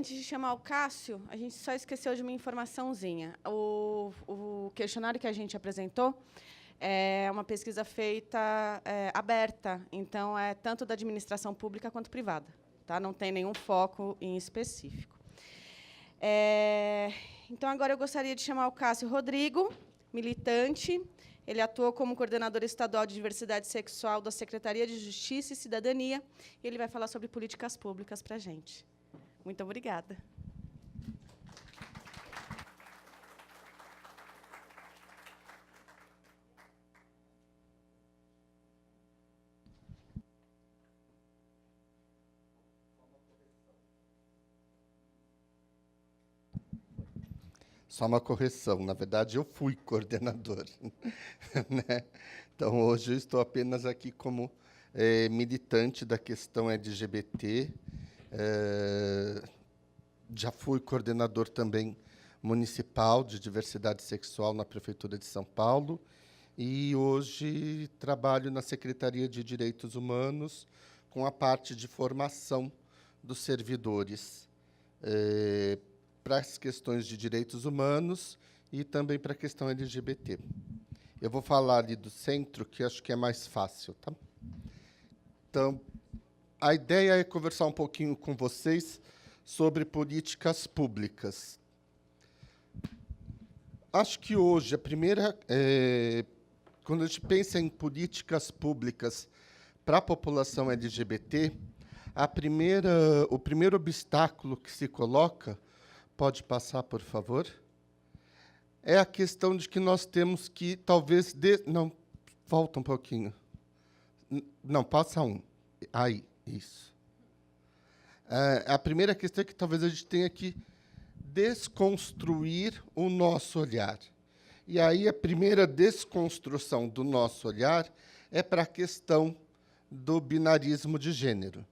antes de chamar o Cássio, a gente só esqueceu de uma informaçãozinha. O questionário que a gente apresentou é uma pesquisa feita aberta, então é tanto da administração pública quanto privada, tá? Não tem nenhum foco em específico. Então, agora eu gostaria de chamar o Cássio Rodrigo, militante. Ele atuou como coordenador estadual de diversidade sexual da Secretaria de Justiça e Cidadania, e ele vai falar sobre políticas públicas para a gente. Muito obrigada. Só uma correção, na verdade, eu fui coordenador. Né? Então, hoje, eu estou apenas aqui como militante da questão LGBT. Já fui coordenador também municipal de diversidade sexual na Prefeitura de São Paulo, e hoje trabalho na Secretaria de Direitos Humanos com a parte de formação dos servidores, para as questões de direitos humanos e também para a questão LGBT. Eu vou falar ali do centro, que acho que é mais fácil. Tá? Então, a ideia é conversar um pouquinho com vocês sobre políticas públicas. Acho que hoje, quando a gente pensa em políticas públicas para a população LGBT, o primeiro obstáculo que se coloca, pode passar, por favor, é a questão de que nós temos que, talvez... Não, volta um pouquinho. Não, passa um. Aí, isso. A primeira questão é que talvez a gente tenha que desconstruir o nosso olhar. E aí a primeira desconstrução do nosso olhar é para a questão do binarismo de gênero,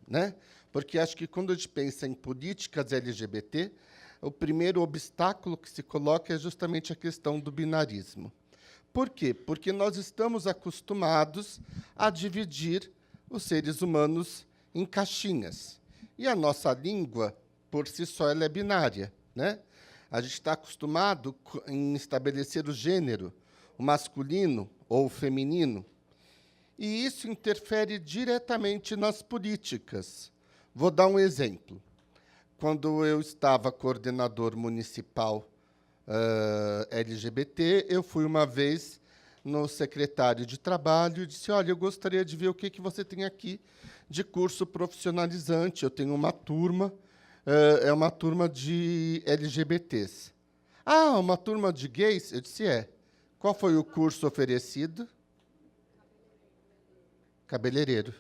né? Porque acho que, quando a gente pensa em políticas LGBT, o primeiro obstáculo que se coloca é justamente a questão do binarismo. Por quê? Porque nós estamos acostumados a dividir os seres humanos em caixinhas. E a nossa língua, por si só, ela é binária, né? A gente está acostumado em estabelecer o gênero, o masculino ou o feminino, e isso interfere diretamente nas políticas. Vou dar um exemplo. Quando eu estava coordenador municipal LGBT, eu fui uma vez no secretário de Trabalho e disse: olha, eu gostaria de ver o que você tem aqui de curso profissionalizante. Eu tenho uma turma, é uma turma de LGBTs. Ah, uma turma de gays? Eu disse: é. Qual foi o curso oferecido? Cabeleireiro.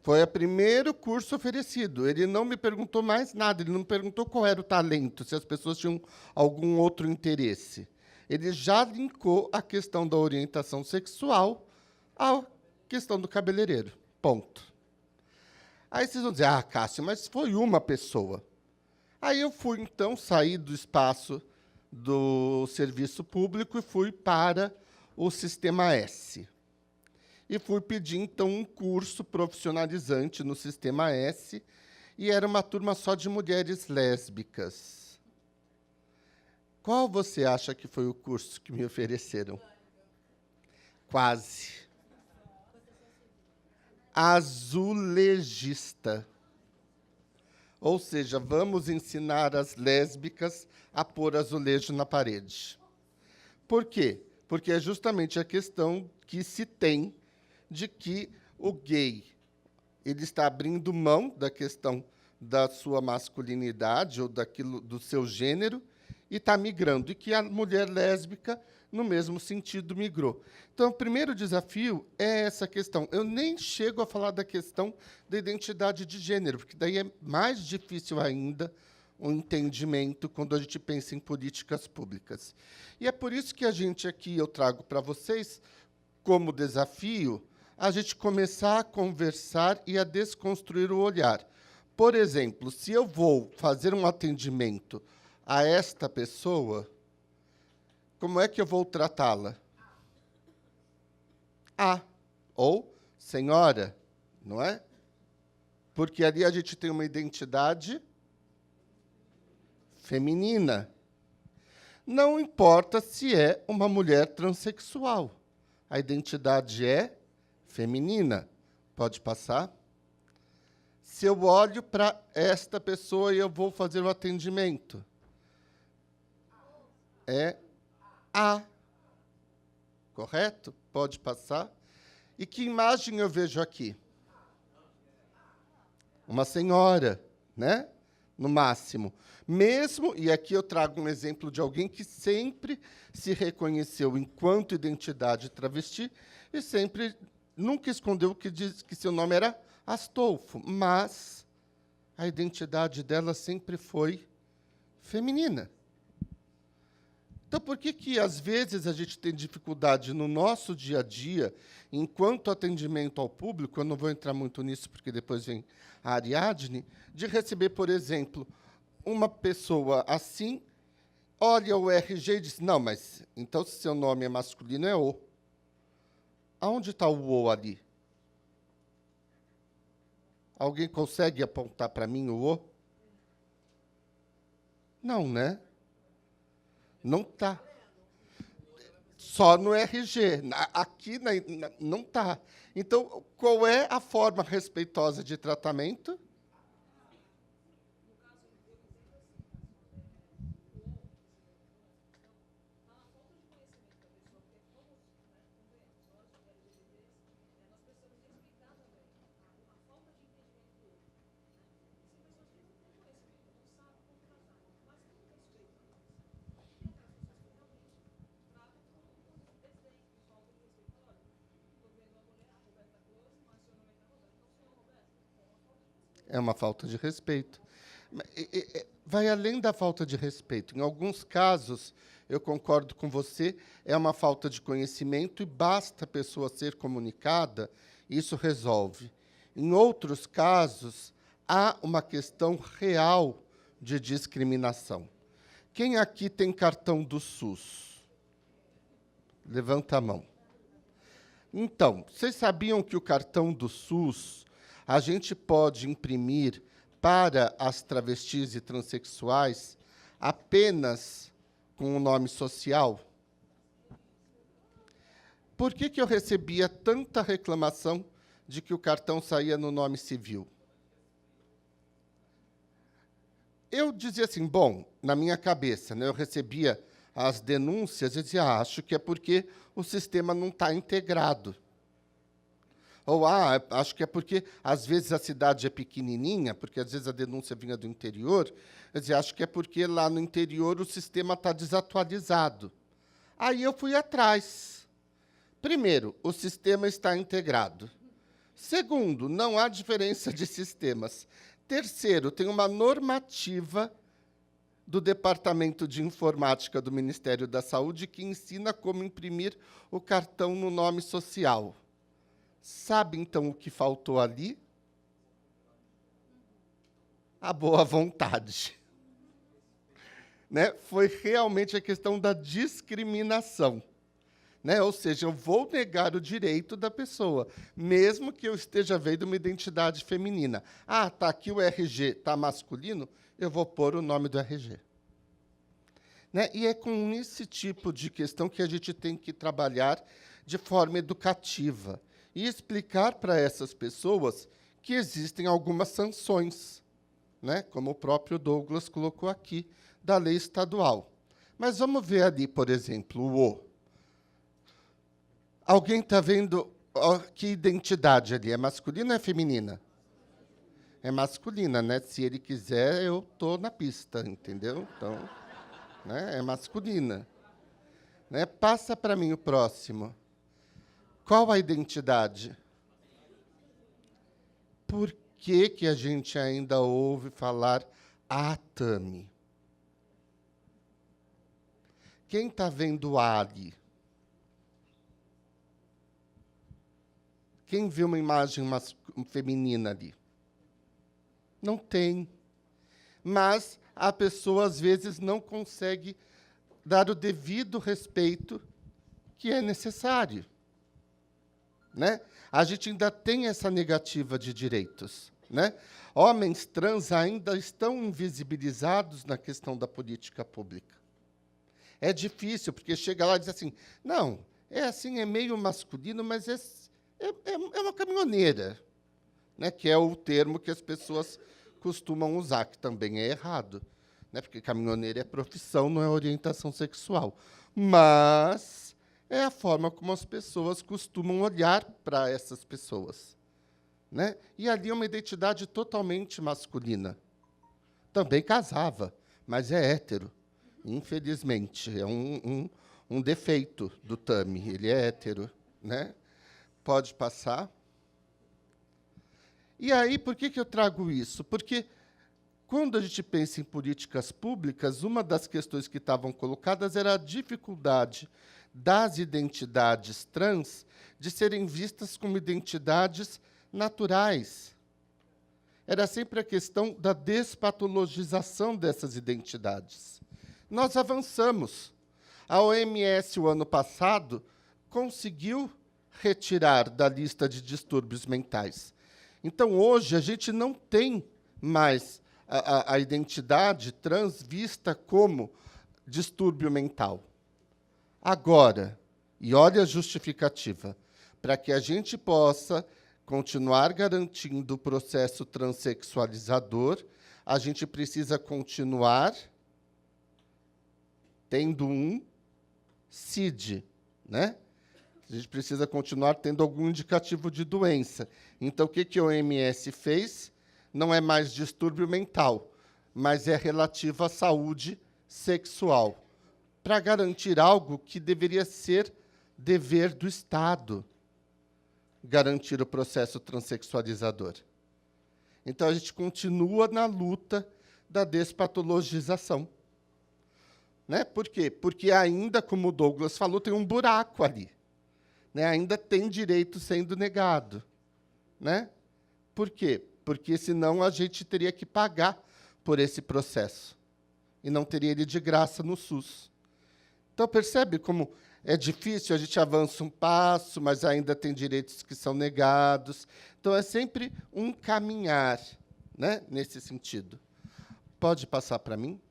Foi o primeiro curso oferecido. Ele não me perguntou mais nada, ele não me perguntou qual era o talento, se as pessoas tinham algum outro interesse. Ele já linkou a questão da orientação sexual à questão do cabeleireiro. Ponto. Aí vocês vão dizer: ah, Cássio, mas foi uma pessoa. Aí eu fui, então, sair do espaço do serviço público e fui para o Sistema S. E fui pedir, então, um curso profissionalizante no Sistema S, e era uma turma só de mulheres lésbicas. Qual você acha que foi o curso que me ofereceram? Quase. Azulejista. Ou seja, vamos ensinar as lésbicas a pôr azulejo na parede. Por quê? Porque é justamente a questão que se tem de que o gay ele está abrindo mão da questão da sua masculinidade ou do seu gênero e está migrando, e que a mulher lésbica, no mesmo sentido, migrou. Então, o primeiro desafio é essa questão. Eu nem chego a falar da questão da identidade de gênero, porque daí é mais difícil ainda o entendimento quando a gente pensa em políticas públicas. E é por isso que eu trago para vocês, como desafio, a gente começar a conversar e a desconstruir o olhar. Por exemplo, se eu vou fazer um atendimento a esta pessoa, como é que eu vou tratá-la? Ou senhora, não é? porque ali a gente tem uma identidade feminina. Não importa se é uma mulher transexual. A identidade é feminina. Pode passar? Se eu olho para esta pessoa e eu vou fazer o atendimento, é A. Correto? Pode passar? E que imagem eu vejo aqui? Uma senhora, né? No máximo. Mesmo, e aqui eu trago um exemplo de alguém que sempre se reconheceu enquanto identidade travesti e sempre nunca escondeu que diz que seu nome era Astolfo, mas a identidade dela sempre foi feminina. Então, por que, às vezes, a gente tem dificuldade no nosso dia a dia, enquanto atendimento ao público, eu não vou entrar muito nisso, porque depois vem a Ariadne, de receber, por exemplo, uma pessoa assim, olha o RG e diz, não, mas então se seu nome é masculino, é O. Aonde está o O ali? Alguém consegue apontar para mim o O? Não, né? Não está. Só no RG. Aqui não está. Então, qual é a forma respeitosa de tratamento? É uma falta de respeito. Vai além da falta de respeito. Em alguns casos, eu concordo com você, é uma falta de conhecimento e basta a pessoa ser comunicada, isso resolve. Em outros casos, há uma questão real de discriminação. Quem aqui tem cartão do SUS? Levanta a mão. Então, vocês sabiam que o cartão do SUS a gente pode imprimir para as travestis e transexuais apenas com o nome social? Por que eu recebia tanta reclamação de que o cartão saía no nome civil? Eu dizia assim, bom, na minha cabeça, né, eu recebia as denúncias e dizia, acho que é porque o sistema não está integrado. Ou, acho que é porque, às vezes, a cidade é pequenininha, porque, às vezes, a denúncia vinha do interior. Eu dizia, acho que é porque, lá no interior, o sistema está desatualizado. Aí eu fui atrás. Primeiro, o sistema está integrado. Segundo, não há diferença de sistemas. Terceiro, tem uma normativa do Departamento de Informática do Ministério da Saúde que ensina como imprimir o cartão no nome social. Sabe, então, o que faltou ali? A boa vontade. Né? Foi realmente a questão da discriminação. Né? Ou seja, eu vou negar o direito da pessoa, mesmo que eu esteja vendo uma identidade feminina. Ah, está aqui o RG, está masculino, eu vou pôr o nome do RG. Né? E é com esse tipo de questão que a gente tem que trabalhar de forma educativa e explicar para essas pessoas que existem algumas sanções, né? Como o próprio Douglas colocou aqui, da lei estadual. Mas vamos ver ali, por exemplo, o O. Alguém está vendo que identidade ali? É masculina ou é feminina? É masculina, né? Se ele quiser, eu estou na pista, entendeu? Então, né? É masculina. Né? Passa para mim o próximo. Qual a identidade? Por que a gente ainda ouve falar Atami? Quem está vendo Ali? Quem vê uma imagem feminina ali? Não tem. Mas a pessoa, às vezes, não consegue dar o devido respeito que é necessário. Né? A gente ainda tem essa negativa de direitos. né? Homens trans ainda estão invisibilizados na questão da política pública. É difícil, porque chega lá e diz assim, não, é assim, é meio masculino, mas é uma caminhoneira, né? Que é o termo que as pessoas costumam usar, que também é errado, né? Porque caminhoneira é profissão, não é orientação sexual. Mas é a forma como as pessoas costumam olhar para essas pessoas, né? E ali é uma identidade totalmente masculina. Também casava, mas é hétero. Infelizmente, é um defeito do Tami. Ele é hétero, né? Pode passar. E aí, por que eu trago isso? Porque, quando a gente pensa em políticas públicas, uma das questões que estavam colocadas era a dificuldade das identidades trans de serem vistas como identidades naturais. Era sempre a questão da despatologização dessas identidades. Nós avançamos. A OMS, o ano passado, conseguiu retirar da lista de distúrbios mentais. Então, hoje, a gente não tem mais a identidade trans vista como distúrbio mental. Agora, e olha a justificativa, para que a gente possa continuar garantindo o processo transexualizador, a gente precisa continuar tendo um CID, né? A gente precisa continuar tendo algum indicativo de doença. Então, o que a OMS fez? Não é mais distúrbio mental, mas é relativo à saúde sexual, para garantir algo que deveria ser dever do Estado, garantir o processo transexualizador. Então, a gente continua na luta da despatologização. Né? Por quê? Porque ainda, como o Douglas falou, tem um buraco ali. Né? Ainda tem direito sendo negado. Né? Por quê? Porque, senão, a gente teria que pagar por esse processo. E não teria ele de graça no SUS. Então, percebe como é difícil, a gente avança um passo, mas ainda tem direitos que são negados. Então, é sempre um caminhar, né, nesse sentido. Pode passar para mim?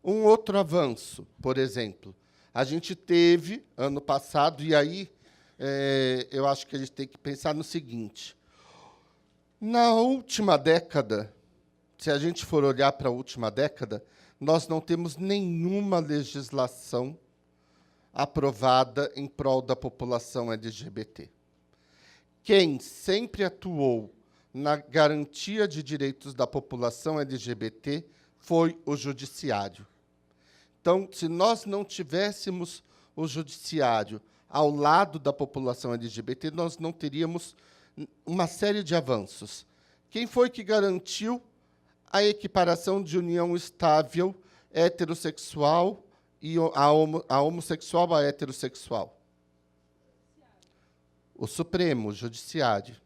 Um outro avanço, por exemplo, a gente teve, ano passado, e aí eu acho que a gente tem que pensar no seguinte. Na última década, se a gente for olhar para a última década, nós não temos nenhuma legislação aprovada em prol da população LGBT. Quem sempre atuou na garantia de direitos da população LGBT foi o judiciário. Então, se nós não tivéssemos o judiciário ao lado da população LGBT, nós não teríamos uma série de avanços. Quem foi que garantiu a equiparação de união estável heterossexual e a homossexual à heterossexual? O Supremo, o Judiciário.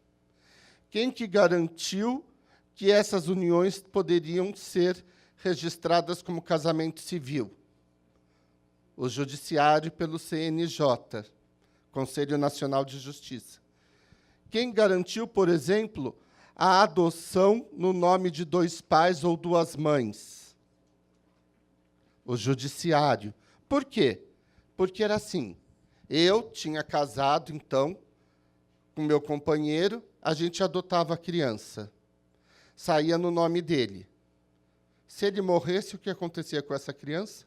Quem que garantiu que essas uniões poderiam ser registradas como casamento civil? O Judiciário pelo CNJ, Conselho Nacional de Justiça. Quem garantiu, por exemplo, a adoção no nome de 2 pais ou 2 mães? O Judiciário. Por quê? Porque era assim, eu tinha casado, então, com meu companheiro, a gente adotava a criança. Saía no nome dele. Se ele morresse, o que acontecia com essa criança?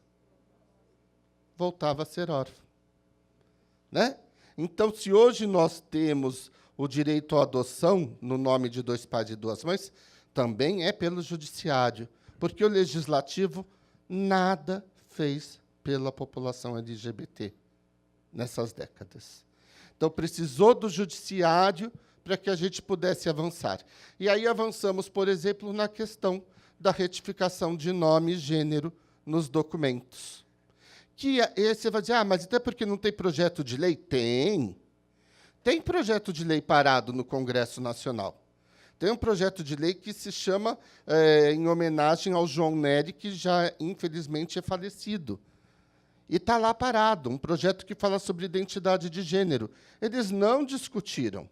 Voltava a ser órfão. Né? Então, se hoje nós temos o direito à adoção no nome de 2 pais e 2 mães, também é pelo judiciário, porque o legislativo nada fez pela população LGBT nessas décadas. Então, precisou do judiciário para que a gente pudesse avançar. E aí avançamos, por exemplo, na questão da retificação de nome e gênero nos documentos. Que você vai dizer, mas até porque não tem projeto de lei? Tem. Tem projeto de lei parado no Congresso Nacional. Tem um projeto de lei que se chama, em homenagem ao João Nery, que já, infelizmente, é falecido. E está lá parado, um projeto que fala sobre identidade de gênero. Eles não discutiram.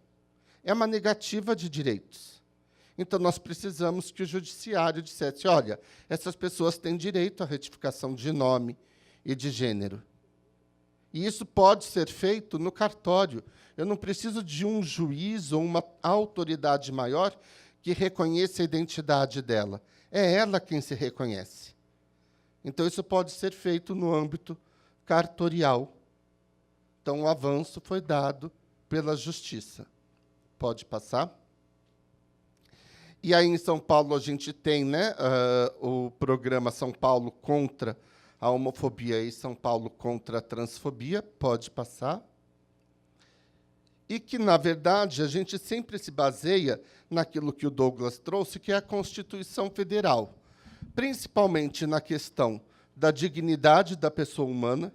é uma negativa de direitos. Então, nós precisamos que o judiciário dissesse, olha, essas pessoas têm direito à retificação de nome e de gênero. E isso pode ser feito no cartório. Eu não preciso de um juiz ou uma autoridade maior que reconheça a identidade dela. É ela quem se reconhece. Então, isso pode ser feito no âmbito cartorial. Então, o avanço foi dado pela Justiça. Pode passar? E aí, em São Paulo, a gente tem, né, o programa São Paulo contra a homofobia e São Paulo contra a transfobia. Pode passar. E que, na verdade, a gente sempre se baseia naquilo que o Douglas trouxe, que é a Constituição Federal, principalmente na questão da dignidade da pessoa humana.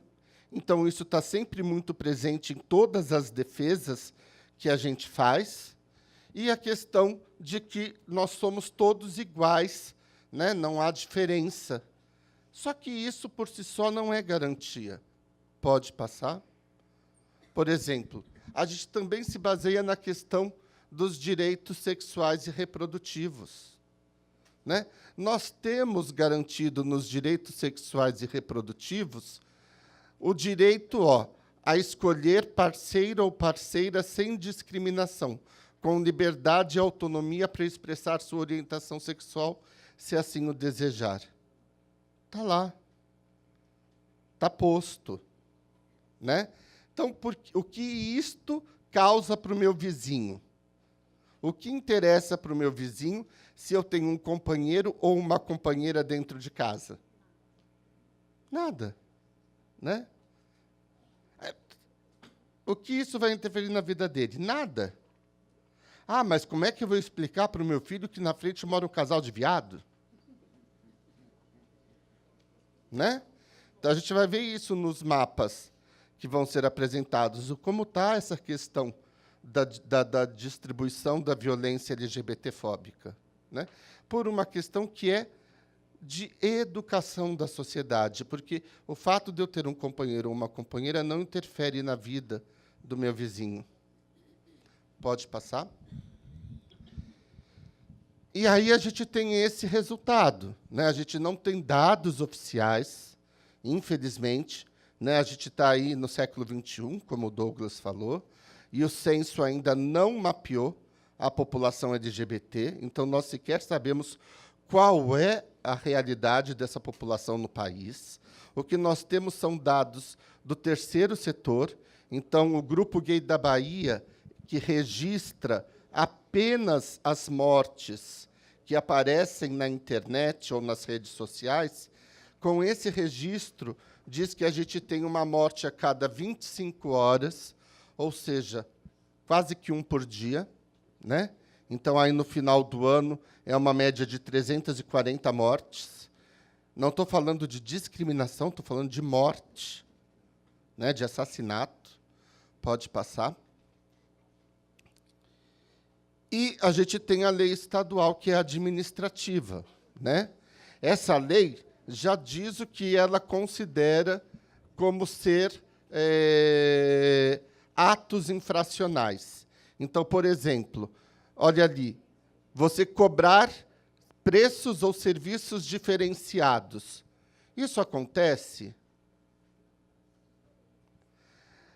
Então, isso está sempre muito presente em todas as defesas que a gente faz, e a questão de que nós somos todos iguais, né? Não há diferença. Só que isso, por si só, não é garantia. Pode passar? Por exemplo, a gente também se baseia na questão dos direitos sexuais e reprodutivos, né? Nós temos garantido nos direitos sexuais e reprodutivos o direito a escolher parceiro ou parceira sem discriminação, com liberdade e autonomia para expressar sua orientação sexual, se assim o desejar. Está lá. Está posto. Né? Então, o que isto causa para o meu vizinho? O que interessa para o meu vizinho se eu tenho um companheiro ou uma companheira dentro de casa? Nada. Né? O que isso vai interferir na vida dele? Nada. Ah, mas como é que eu vou explicar para o meu filho que na frente mora um casal de viado? Né? Então, a gente vai ver isso nos mapas que vão ser apresentados. Como está essa questão da distribuição da violência LGBTfóbica? Né? Por uma questão que é de educação da sociedade, porque o fato de eu ter um companheiro ou uma companheira não interfere na vida do meu vizinho. Pode passar? E aí a gente tem esse resultado, né? A gente não tem dados oficiais, infelizmente, né? A gente está aí no século XXI, como o Douglas falou, e o censo ainda não mapeou a população LGBT, então nós sequer sabemos qual é a realidade dessa população no país. O que nós temos são dados do terceiro setor. Então, o Grupo Gay da Bahia, que registra apenas as mortes que aparecem na internet ou nas redes sociais, com esse registro, diz que a gente tem uma morte a cada 25 horas, ou seja, quase que um por dia, né? Então, aí, no final do ano, é uma média de 340 mortes. Não estou falando de discriminação, estou falando de morte, né, de assassinato. Pode passar. E a gente tem a lei estadual, que é administrativa. Né? Essa lei já diz o que ela considera como ser atos infracionais. Então, por exemplo, olha ali, você cobrar preços ou serviços diferenciados. Isso acontece?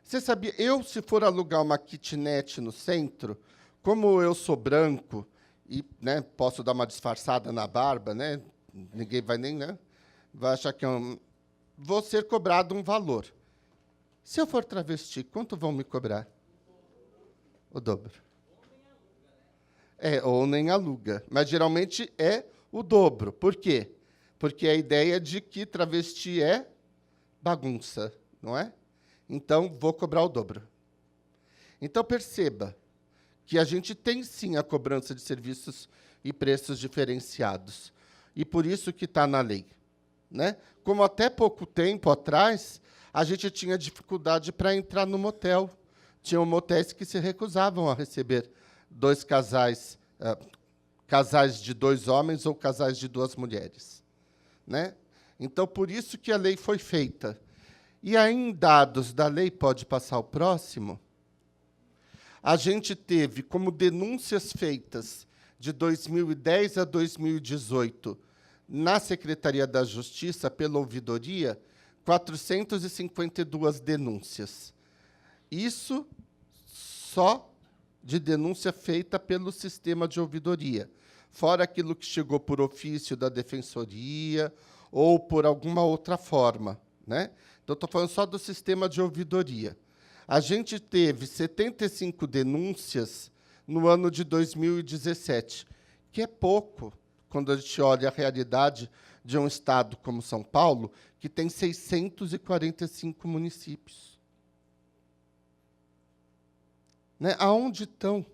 Você sabia, se for alugar uma kitnet no centro, como eu sou branco e, né, posso dar uma disfarçada na barba, né, ninguém vai nem, né, vai achar que vou ser cobrado um valor. Se eu for travesti, quanto vão me cobrar? O dobro. Ou nem aluga. Mas, geralmente, é o dobro. Por quê? Porque a ideia de que travesti é bagunça, não é? Então, vou cobrar o dobro. Então, perceba que a gente tem, sim, a cobrança de serviços e preços diferenciados. E por isso que está na lei. Né? Como até pouco tempo atrás, a gente tinha dificuldade para entrar no motel. Tinham motéis que se recusavam a receber dois casais, casais de 2 homens ou casais de 2 mulheres. Né? Então, por isso que a lei foi feita. E aí, em dados da lei, pode passar o próximo, A gente teve como denúncias feitas de 2010 a 2018 na Secretaria da Justiça, pela ouvidoria, 452 denúncias. Isso só de denúncia feita pelo sistema de ouvidoria, fora aquilo que chegou por ofício da Defensoria ou por alguma outra forma, né? Então, estou falando só do sistema de ouvidoria. A gente teve 75 denúncias no ano de 2017, que é pouco quando a gente olha a realidade de um estado como São Paulo, que tem 645 municípios. Né? Aonde estão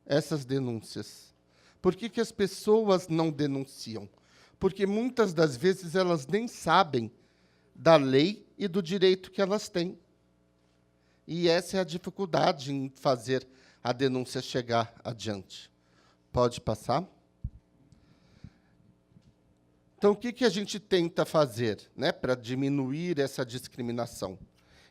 essas denúncias? Por que as pessoas não denunciam? Porque, muitas das vezes, elas nem sabem da lei e do direito que elas têm. E essa é a dificuldade em fazer a denúncia chegar adiante. Pode passar? Então, o que a gente tenta fazer, né, para diminuir essa discriminação?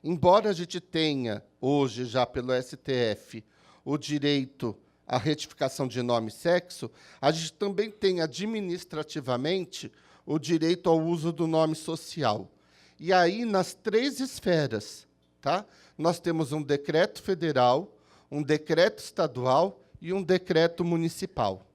Embora a gente tenha, hoje, já pelo STF, o direito à retificação de nome e sexo, a gente também tem, administrativamente, o direito ao uso do nome social. E aí, nas 3 esferas, tá? Nós temos um decreto federal, um decreto estadual e um decreto municipal.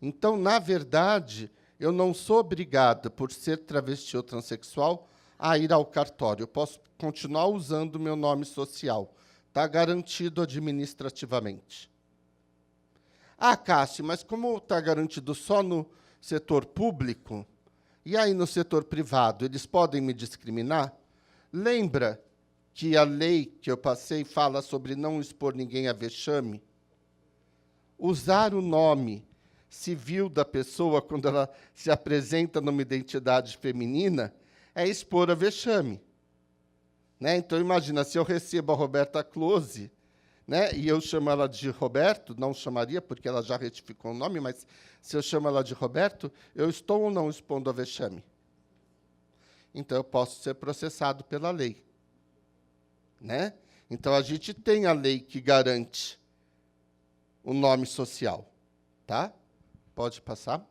Então, na verdade, eu não sou obrigada, por ser travesti ou transexual, a ir ao cartório. Eu posso continuar usando o meu nome social. Está garantido administrativamente. Ah, Cássio, mas como está garantido só no setor público, e aí no setor privado, eles podem me discriminar? Lembra que a lei que eu passei fala sobre não expor ninguém a vexame? Usar o nome civil da pessoa quando ela se apresenta numa identidade feminina é expor a vexame. Né? Então, imagina, se eu recebo a Roberta Close, né, e eu chamo ela de Roberto, não chamaria, porque ela já retificou o nome, mas se eu chamo ela de Roberto, eu estou ou não expondo a vexame? Então, eu posso ser processado pela lei. Né? Então, a gente tem a lei que garante o nome social. Tá? Pode passar.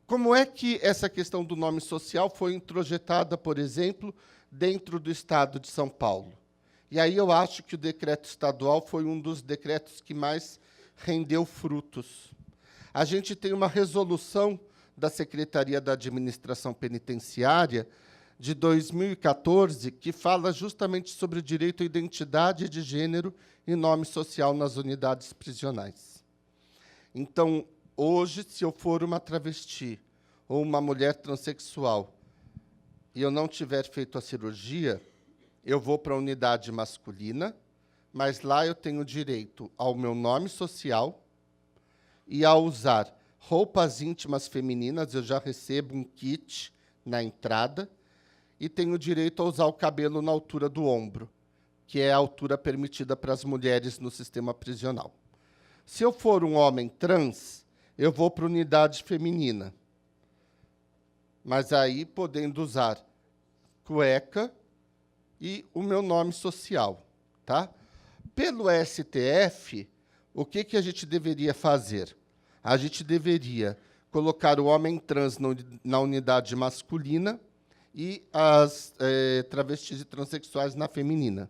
Como é que essa questão do nome social foi introjetada, por exemplo, dentro do Estado de São Paulo? E aí eu acho que o decreto estadual foi um dos decretos que mais rendeu frutos. A gente tem uma resolução da Secretaria da Administração Penitenciária de 2014 que fala justamente sobre o direito à identidade de gênero e nome social nas unidades prisionais. Então, hoje, se eu for uma travesti ou uma mulher transexual e eu não tiver feito a cirurgia, eu vou para a unidade masculina, mas lá eu tenho direito ao meu nome social e a usar roupas íntimas femininas, eu já recebo um kit na entrada, e tenho direito a usar o cabelo na altura do ombro, que é a altura permitida para as mulheres no sistema prisional. Se eu for um homem trans, eu vou para a unidade feminina, mas aí podendo usar cueca e o meu nome social. Tá? Pelo STF, o que a gente deveria fazer? A gente deveria colocar o homem trans na unidade masculina e as travestis e transexuais na feminina.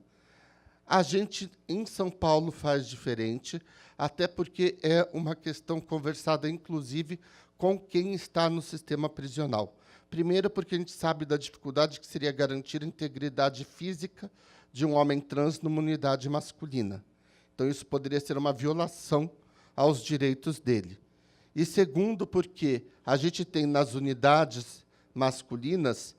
A gente, em São Paulo, faz diferente, até porque é uma questão conversada, inclusive, com quem está no sistema prisional. Primeiro, porque a gente sabe da dificuldade que seria garantir a integridade física de um homem trans numa unidade masculina. Então, isso poderia ser uma violação aos direitos dele. E segundo, porque a gente tem nas unidades masculinas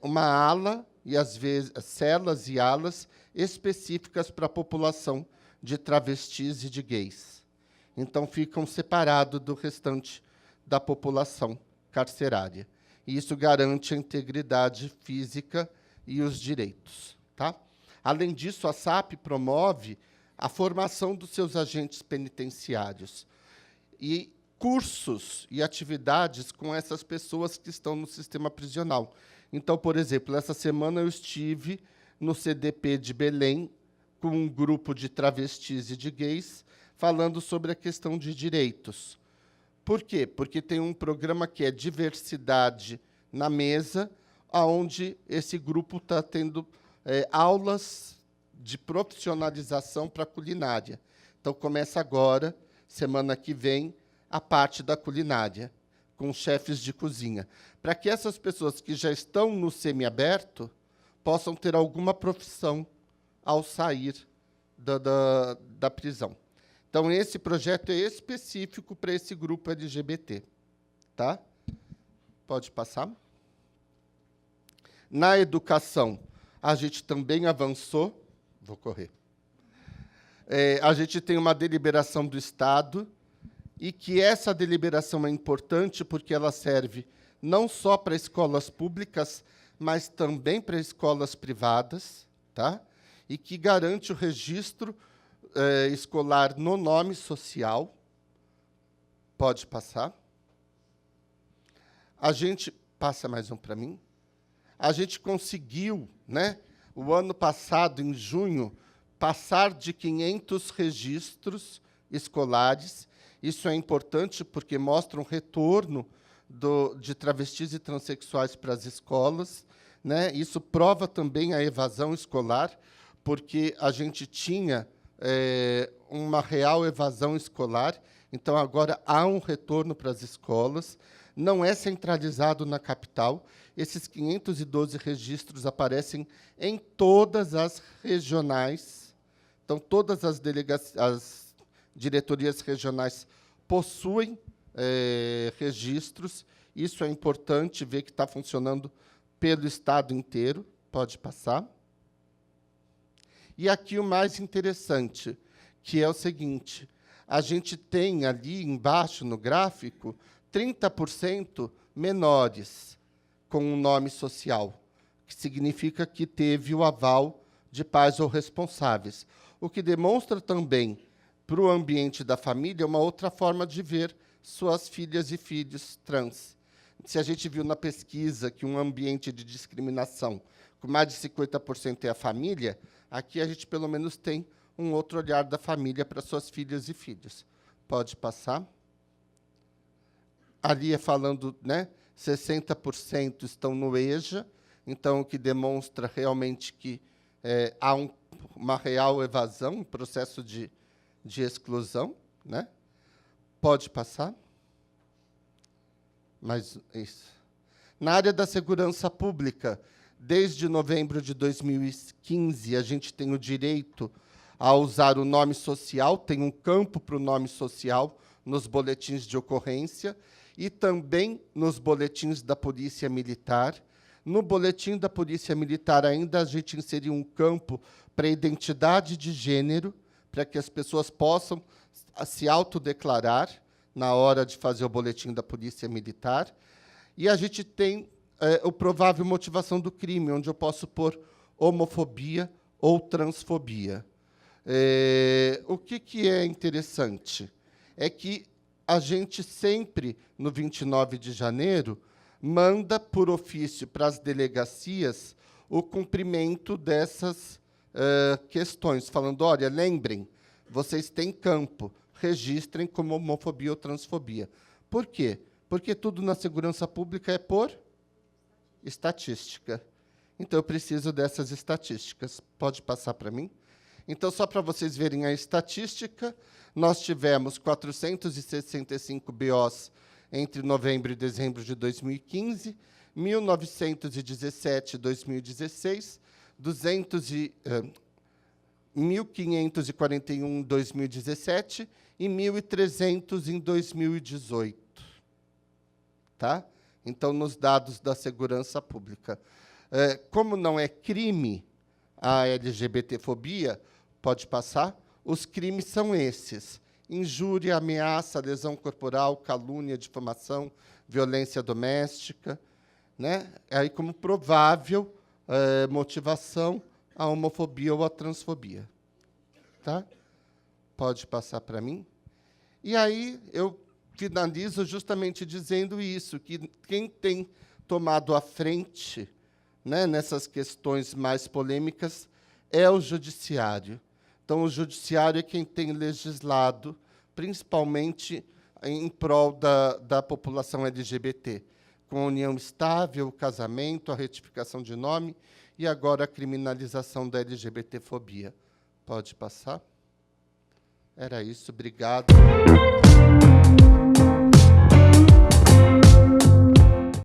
uma ala, e às vezes celas e alas específicas para a população de travestis e de gays. Então, ficam separados do restante da população carcerária. E isso garante a integridade física e os direitos. Tá? Além disso, a SAP promove a formação dos seus agentes penitenciários e cursos e atividades com essas pessoas que estão no sistema prisional. Então, por exemplo, essa semana eu estive no CDP de Belém, com um grupo de travestis e de gays, falando sobre a questão de direitos. Por quê? Porque tem um programa que é Diversidade na Mesa, onde esse grupo está tendo aulas de profissionalização para a culinária. Então, começa agora, semana que vem, a parte da culinária, com chefes de cozinha, para que essas pessoas que já estão no semiaberto possam ter alguma profissão ao sair da prisão. Então, esse projeto é específico para esse grupo LGBT. Tá? Pode passar. Na educação, a gente também avançou. Vou correr. A gente tem uma deliberação do Estado, e que essa deliberação é importante porque ela serve não só para escolas públicas, mas também para escolas privadas, tá? E que garante o registro escolar no nome social. Pode passar. A gente... Passa mais um para mim. A gente conseguiu, né, o ano passado, em junho, passar de 500 registros escolares. Isso é importante porque mostra um retorno de travestis e transexuais para as escolas, né? Isso prova também a evasão escolar, porque a gente tinha uma real evasão escolar, então agora há um retorno para as escolas. Não é centralizado na capital. Esses 512 registros aparecem em todas as regionais. Então, todas as diretorias regionais possuem registros. Isso é importante ver que está funcionando pelo Estado inteiro. Pode passar. E aqui o mais interessante, que é o seguinte: a gente tem ali embaixo no gráfico 30% menores com um nome social, que significa que teve o aval de pais ou responsáveis, o que demonstra também para o ambiente da família uma outra forma de ver suas filhas e filhos trans. Se a gente viu na pesquisa que um ambiente de discriminação com mais de 50% é a família, aqui a gente, pelo menos, tem um outro olhar da família para suas filhas e filhos. Pode passar. Ali é falando, né, 60% estão no EJA, então, o que demonstra realmente que há uma real evasão, um processo de exclusão. Né? Pode passar. Mas isso. Na área da segurança pública, desde novembro de 2015, a gente tem o direito a usar o nome social, tem um campo para o nome social nos boletins de ocorrência e também nos boletins da Polícia Militar. No boletim da Polícia Militar, ainda a gente inseriu um campo para identidade de gênero, para que as pessoas possam se autodeclarar na hora de fazer o boletim da Polícia Militar. E a gente tem o provável motivação do crime, onde eu posso pôr homofobia ou transfobia. O que é interessante é que a gente sempre, no 29 de janeiro, manda por ofício para as delegacias o cumprimento dessas questões, falando, olha, lembrem, vocês têm campo, registrem como homofobia ou transfobia. Por quê? Porque tudo na segurança pública é por estatística. Então, eu preciso dessas estatísticas. Pode passar para mim? Então, só para vocês verem a estatística, nós tivemos 465 BOs entre novembro e dezembro de 2015, 1.917 em 2016, 1.541 em 2017 e 1.300 em 2018. Tá? Então, nos dados da segurança pública. Como não é crime a LGBTfobia, pode passar, os crimes são esses: injúria, ameaça, lesão corporal, calúnia, difamação, violência doméstica, né? Aí, como provável motivação, a homofobia ou a transfobia. Tá? Pode passar para mim. E aí eu finalizo justamente dizendo isso, que quem tem tomado a frente, né, nessas questões mais polêmicas é o judiciário. Então, o judiciário é quem tem legislado, principalmente em prol da população LGBT, com a união estável, o casamento, a retificação de nome e agora a criminalização da LGBTfobia. Pode passar? Era isso, obrigado.